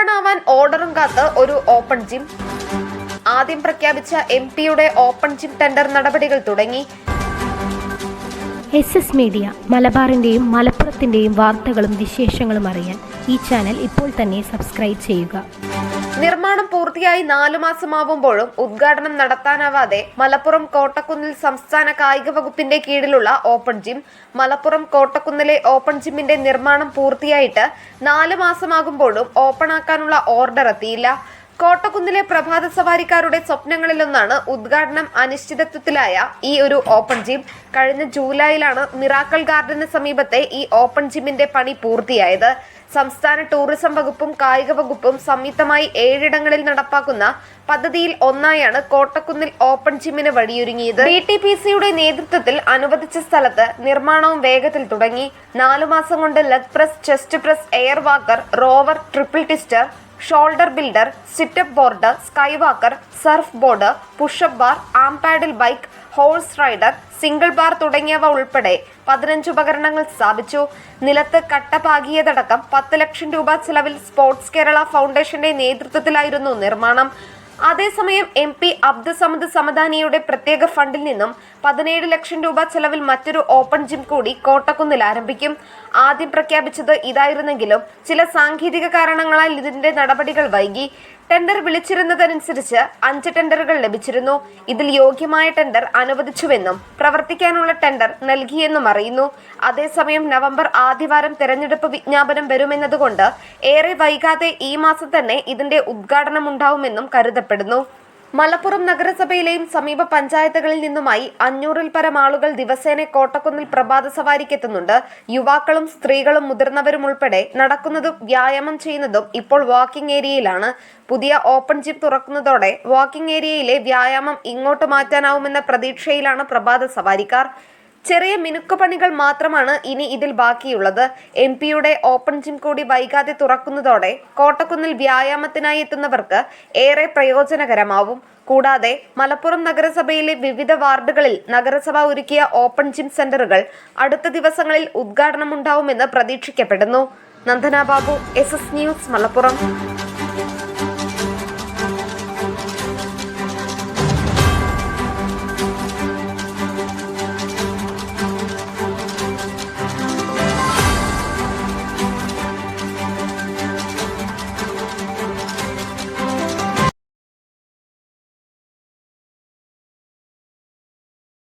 Open ആവാൻ ഓർഡറും കാത്ത് ഒരു ഓപ്പൺ ജിം. ആദ്യം പ്രഖ്യാപിച്ച എംപിയുടെ ഓപ്പൺ ജിം ടെൻഡർ നടപടികൾ തുടങ്ങി. SS മീഡിയ മലബാറിന്റെയും മലപ്പുറത്തിന്റെയും വാർത്തകളും വിശേഷങ്ങളും അറിയാൻ ഈ ചാനൽ ഇപ്പോൾ തന്നെ സബ്സ്ക്രൈബ് ചെയ്യുക. നിർമ്മാണം പൂർത്തിയായി 4 മാസമാവുമ്പോഴും ഉദ്ഘാടനം നടത്താനാവാതെ മലപ്പുറം കോട്ടക്കുന്നിൽ സംസ്ഥാന കായിക വകുപ്പിന്റെ കീഴിലുള്ള ഓപ്പൺ ജിം. മലപ്പുറം കോട്ടക്കുന്നിലെ ഓപ്പൺ ജിമ്മിന്റെ നിർമ്മാണം പൂർത്തിയായിട്ട് 4 മാസമാകുമ്പോഴും ഓപ്പണാക്കാനുള്ള ഓർഡർ എത്തിയില്ല. കോട്ടക്കുന്നിലെ പ്രഭാത സവാരിക്കാരുടെ സ്വപ്നങ്ങളിലൊന്നാണ് ഉദ്ഘാടനം അനിശ്ചിതത്വത്തിലായ ഈ ഒരു ഓപ്പൺ ജിം. കഴിഞ്ഞ ജൂലൈയിലാണ് മിറാക്കിൾ ഗാർഡന് സമീപത്തെ ഈ ഓപ്പൺ ജിമ്മിന്റെ പണി പൂർത്തിയായത്. സംസ്ഥാന ടൂറിസം വകുപ്പും കായിക വകുപ്പും സംയുക്തമായി 7 ഇടങ്ങളിൽ നടപ്പാക്കുന്ന പദ്ധതിയിൽ ഒന്നായാണ് കോട്ടക്കുന്നിൽ ഓപ്പൺ ജിമ്മിന് വഴിയൊരുങ്ങിയത്. DTPCയുടെ നേതൃത്വത്തിൽ അനുവദിച്ച സ്ഥലത്ത് നിർമ്മാണവും വേഗത്തിൽ തുടങ്ങി. 4 മാസം കൊണ്ട് leg press, chest press, air walker, rover, triple twister, shoulder builder, sit up board, sky walker, surf board, push up bar, arm paddle bike, horse rider, single bar തുടങ്ങിയവ ഉൾപ്പെടെ 15 ഉപകരണങ്ങൾ സ്ഥാപിച്ചു. നിലത്ത് കട്ട പാകിയതടക്കം 10 ലക്ഷം രൂപ ചെലവിൽ സ്പോർട്സ് കേരള ഫൗണ്ടേഷന്റെ നേതൃത്വത്തിലായിരുന്നു നിർമ്മാണം. അതേസമയം MP അബ്ദുസമദ് സമദാനിയുടെ പ്രത്യേക ഫണ്ടിൽ നിന്നും 17 ലക്ഷം രൂപ ചെലവിൽ മറ്റൊരു ഓപ്പൺ ജിം കൂടി കോട്ടക്കുന്നിൽ ആരംഭിക്കും. ആദ്യം പ്രഖ്യാപിച്ചത് ഇതായിരുന്നെങ്കിലും ചില സാങ്കേതിക കാരണങ്ങളാൽ ഇതിന്റെ നടപടികൾ വൈകി. ടെൻഡർ വിളിച്ചിരുന്നതനുസരിച്ച് 5 ടെൻഡറുകൾ ലഭിച്ചിരുന്നു. ഇതിൽ യോഗ്യമായ ടെൻഡർ അനുവദിച്ചുവെന്നും പ്രവർത്തിക്കാനുള്ള ടെൻഡർ നൽകിയെന്നും അറിയുന്നു. അതേസമയം നവംബർ ആദ്യവാരം തെരഞ്ഞെടുപ്പ് വിജ്ഞാപനം വരുമെന്നതുകൊണ്ട് ഏറെ വൈകാതെ ഈ മാസം തന്നെ ഇതിന്റെ ഉദ്ഘാടനം ഉണ്ടാവുമെന്നും കരുതപ്പെടുന്നു. മലപ്പുറം നഗരസഭയിലെയും സമീപ പഞ്ചായത്തുകളിൽ നിന്നുമായി 500-ൽ പരം ആളുകൾ ദിവസേന കോട്ടക്കുന്നിൽ പ്രഭാത സവാരിക്കെത്തുന്നുണ്ട്. യുവാക്കളും സ്ത്രീകളും മുതിർന്നവരും ഉൾപ്പെടെ നടക്കുന്നതും വ്യായാമം ചെയ്യുന്നതും ഇപ്പോൾ വാക്കിംഗ് ഏരിയയിലാണ്. പുതിയ ഓപ്പൺ ജിം തുറക്കുന്നതോടെ വാക്കിംഗ് ഏരിയയിലെ വ്യായാമം ഇങ്ങോട്ട് മാറ്റാനാവുമെന്ന പ്രതീക്ഷയിലാണ് പ്രഭാത സവാരിക്കാർ. ചെറിയ മിനുക്കുപണികൾ മാത്രമാണ് ഇനി ഇതിൽ ബാക്കിയുള്ളത്. MPയുടെ ഓപ്പൺ ജിം കൂടി വൈകാതെ തുറക്കുന്നതോടെ കോട്ടക്കുന്നിൽ വ്യായാമത്തിനായി എത്തുന്നവർക്ക് ഏറെ പ്രയോജനകരമാവും. കൂടാതെ മലപ്പുറം നഗരസഭയിലെ വിവിധ വാർഡുകളിൽ നഗരസഭ ഒരുക്കിയ ഓപ്പൺ ജിം സെന്ററുകൾ അടുത്ത ദിവസങ്ങളിൽ ഉദ്ഘാടനമുണ്ടാവുമെന്ന് പ്രതീക്ഷിക്കപ്പെടുന്നു. Nandana Babu, SS news, Malappuram.